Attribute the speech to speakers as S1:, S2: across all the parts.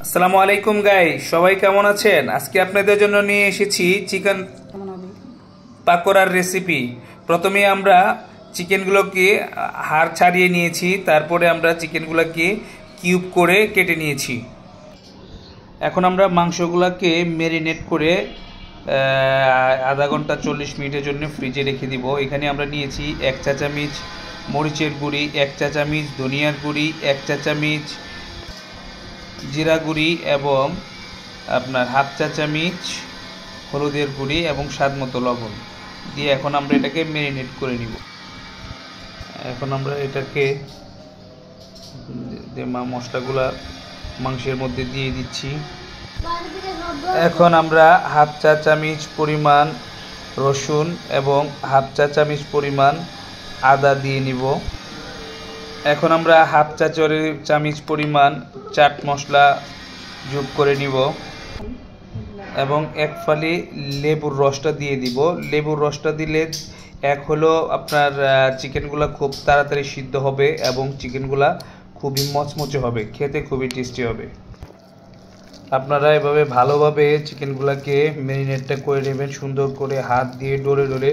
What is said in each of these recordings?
S1: আসসালামু আলাইকুম গাইস, সবাই কেমন আছেন? আজকে আপনাদের জন্য নিয়ে এসেছি চিকেন পাকোড়ার রেসিপি। প্রথমে আমরা চিকেনগুলোকে হাড় ছাড়িয়ে নিয়েছি, তারপরে আমরা চিকেনগুলোকে কিউব করে কেটে নিয়েছি। এখন আমরা মাংসগুলোকে ম্যারিনেট করে আধা ঘন্টা 40 মিনিটের জন্য ফ্রিজে রেখে দিব। এখানে আমরা নিয়েছি 1 চা চামচ মরিচের গুঁড়ি, 1 চা চামচ ধনিয়ার গুঁড়ি, 1 চা চামচ জিরা গুঁড়ি এবং আপনার হাফ চা চামচ হলুদের গুঁড়ি এবং স্বাদ মতো লবণ দিয়ে এখন আমরা এটাকে ম্যারিনেট করে নিব। এখন আমরা এটাকে মশলাগুলা মাংসের মধ্যে দিয়ে দিচ্ছি। এখন আমরা হাফ চা চামচ পরিমাণ রসুন এবং হাফ চা চামচ পরিমাণ আদা দিয়ে নিব। এখন আমরা হাফ চা চামচ পরিমাণ চাট মশলা যোগ করে নিব এবং এক ফালি লেবুর রসটা দিয়ে দিব। লেবুর রসটা দিলে এক হলো আপনার চিকেনগুলো খুব তাড়াতাড়ি সিদ্ধ হবে এবং চিকেনগুলা খুবই মচমচে হবে, খেতে খুবই টেস্টি হবে। আপনারা এভাবে ভালোভাবে চিকেনগুলোকে ম্যারিনেটটা করে নেবেন, সুন্দর করে হাত দিয়ে ডলে ডলে,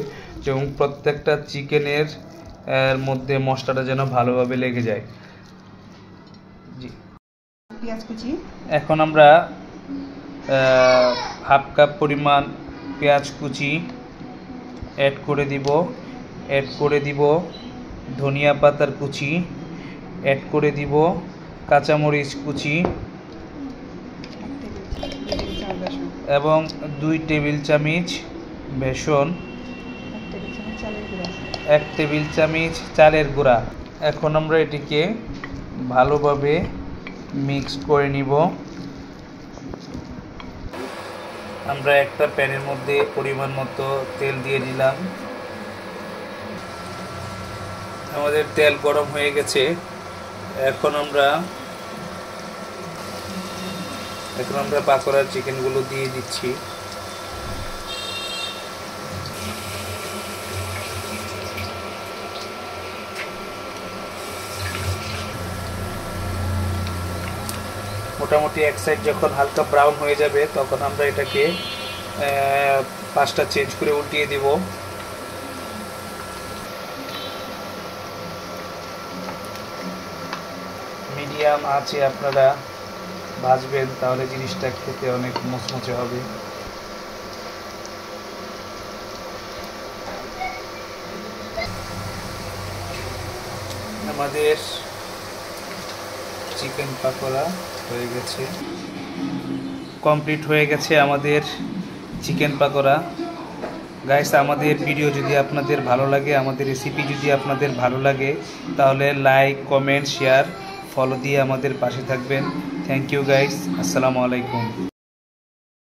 S1: এবং প্রত্যেকটা চিকেনের মধ্যে মশলাটা যেন ভালোভাবে লেগে যায়। জি, পেঁয়াজ কুচি এখন আমরা হাফ কাপ পরিমাণ পেঁয়াজ কুচি অ্যাড করে দিব ধনিয়া পাতার কুচি, অ্যাড করে দিব কাঁচামরিচ কুচি এবং 2 টেবিল চামচ বেসন, 1 টেবিল চামচ চালের গুঁড়া। এখন আমরা এটিকে ভালোভাবে মিক্স করে নিব। আমরা একটা প্যানের মধ্যে পরিমাণ মতো তেল দিয়ে দিলাম। আমাদের তেল গরম হয়ে গেছে। এখন আমরা পাকোড়ার চিকেনগুলো দিয়ে দিচ্ছি। মোটামুটি এক সাইড যখন হালকা ব্রাউন হয়ে যাবে তখন আমরা এটাকে পাশটা চেঞ্জ করে উল্টিয়ে দিব। মিডিয়াম আঁচে আপনারা ভাজবেন, তাহলে জিনিসটা খেতে অনেক মুচমুচে হবে। আমাদের চিকেন পাকোড়া হয়ে গেছে, কমপ্লিট হয়ে গেছে আমাদের চিকেন পাকোড়া। গাইস, আমাদের ভিডিও যদি আপনাদের ভালো লাগে, আমাদের রেসিপি যদি আপনাদের ভালো লাগে, তাহলে লাইক, কমেন্ট, শেয়ার, ফলো দিয়ে আমাদের পাশে থাকবেন। থ্যাংক ইউ গাইস, আসসালামু আলাইকুম।